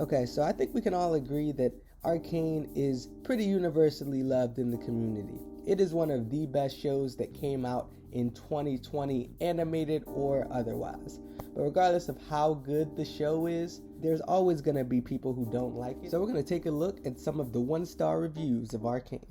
Okay, so I think we can all agree that Arcane is pretty universally loved in the community. It is one of the best shows that came out in 2020, animated or otherwise. But regardless of how good the show is, there's always going to be people who don't like it. So we're going to take a look at some of the 1-star reviews of Arcane.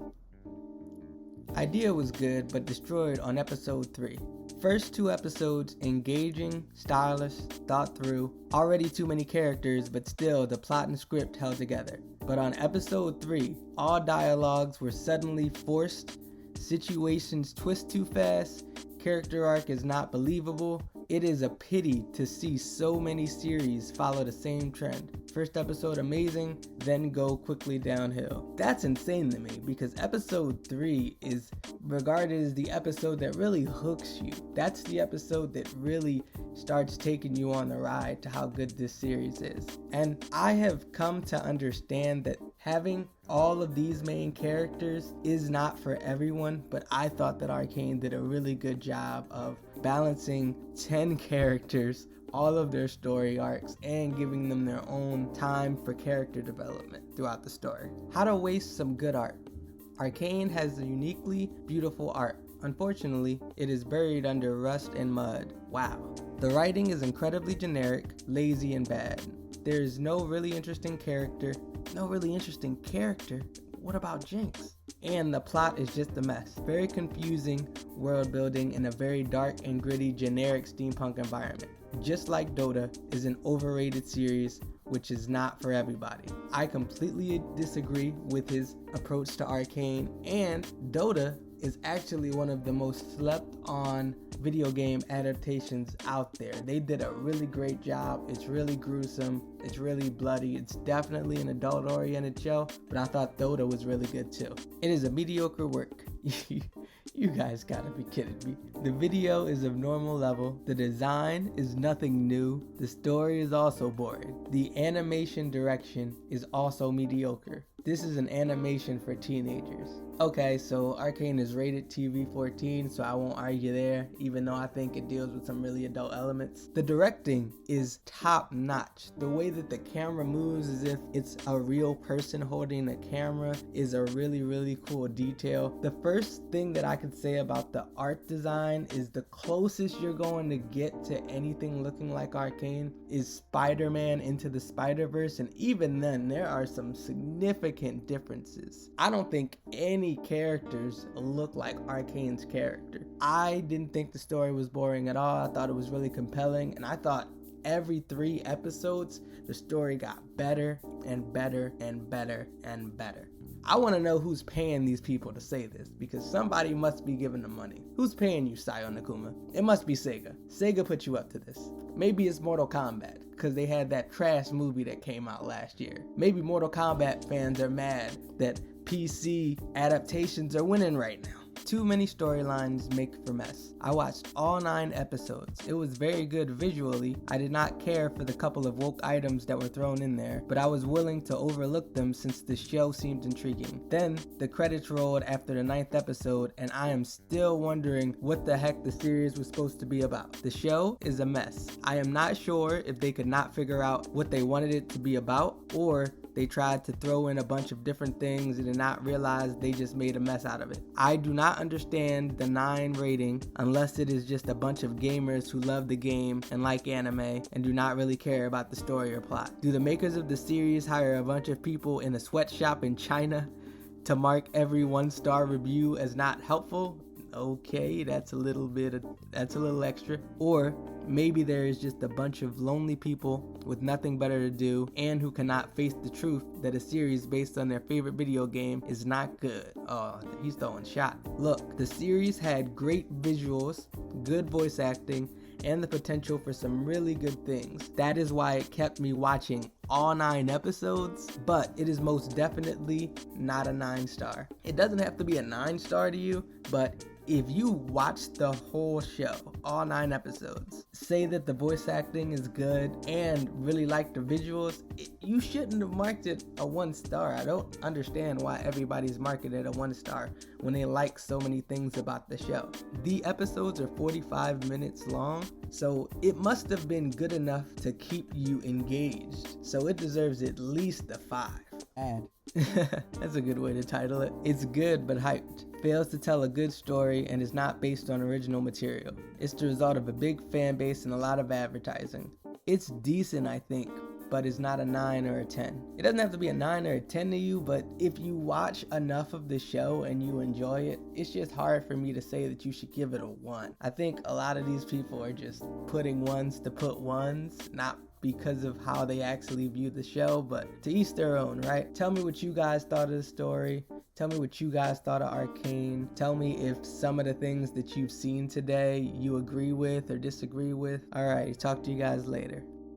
Idea was good, but destroyed on episode 3. First 2 episodes, engaging, stylish, thought through, already too many characters, but still the plot and script held together. But on episode 3, all dialogues were suddenly forced, situations twist too fast, character arc is not believable. It is a pity to see so many series follow the same trend. First episode amazing, then go quickly downhill. That's insane to me because episode 3 is regarded as the episode that really hooks you. That's the episode that really starts taking you on the ride to how good this series is. And I have come to understand that having all of these main characters is not for everyone, but I thought that Arcane did a really good job of balancing 10 characters, all of their story arcs, and giving them their own time for character development throughout the story. How to waste some good art. Arcane has a uniquely beautiful art. Unfortunately, it is buried under rust and mud. Wow. The writing is incredibly generic, lazy, and bad. There is no really interesting character. What about Jinx? And the plot is just a mess. Very confusing world building in a very dark and gritty generic steampunk environment. Just like Dota is an overrated series which is not for everybody. I completely disagree with his approach to Arcane, and Dota is actually one of the most slept on video game adaptations out there. They did a really great job. It's really gruesome. It's really bloody. It's definitely an adult oriented show, but I thought Dota was really good too. It is a mediocre work. You guys gotta be kidding me. The video is of normal level. The design is nothing new. The story is also boring. The animation direction is also mediocre. This is an animation for teenagers. Okay, so Arcane is rated TV-14, so I won't argue there, even though I think it deals with some really adult elements. The directing is top notch. The way that the camera moves as if it's a real person holding the camera is a really, really cool detail. The first thing that I could say about the art design is the closest you're going to get to anything looking like Arcane is Spider-Man Into the Spider-Verse, and even then, there are some significant differences. I don't think any characters look like Arcane's character. I didn't think the story was boring at all. I thought it was really compelling, and I thought every 3 episodes the story got better and better and better and better. I want to know who's paying these people to say this, because somebody must be giving them money. Who's paying you, Sayo Nakuma? It must be Sega. Sega put you up to this. Maybe it's Mortal Kombat, because they had that trash movie that came out last year. Maybe Mortal Kombat fans are mad that PC adaptations are winning right now. Too many storylines make for mess. I watched all 9 episodes. It was very good visually. I did not care for the couple of woke items that were thrown in there, but I was willing to overlook them since the show seemed intriguing. Then the credits rolled after the 9th episode, and I am still wondering what the heck the series was supposed to be about. The show is a mess. I am not sure if they could not figure out what they wanted it to be about, or they tried to throw in a bunch of different things and did not realize they just made a mess out of it. I do not understand the 9 rating unless it is just a bunch of gamers who love the game and like anime and do not really care about the story or plot. Do the makers of the series hire a bunch of people in a sweatshop in China to mark every 1-star review as not helpful? Okay, that's a little extra. Or maybe there is just a bunch of lonely people with nothing better to do and who cannot face the truth that a series based on their favorite video game is not good. Oh, he's throwing shot. Look, the series had great visuals, good voice acting, and the potential for some really good things. That is why it kept me watching all 9 episodes, but it is most definitely not a 9-star. It doesn't have to be a 9-star to you, but if you watch the whole show, all 9 episodes, say that the voice acting is good and really like the visuals, you shouldn't have marked it a 1 star. I don't understand why everybody's marking it a 1 star when they like so many things about the show. The episodes are 45 minutes long, so it must have been good enough to keep you engaged. So it deserves at least a 5. Ad. That's a good way to title it. It's good but hyped. Fails to tell a good story and is not based on original material. It's the result of a big fan base and a lot of advertising. It's decent, I think, but it's not a 9 or a 10. It doesn't have to be a 9 or a 10 to you, but if you watch enough of the show and you enjoy it, it's just hard for me to say that you should give it a 1. I think a lot of these people are just putting 1s to put 1s, not because of how they actually view the show, but to each their own, right? Tell me what you guys thought of the story. Tell me what you guys thought of Arcane. Tell me if some of the things that you've seen today you agree with or disagree with. Alright, talk to you guys later.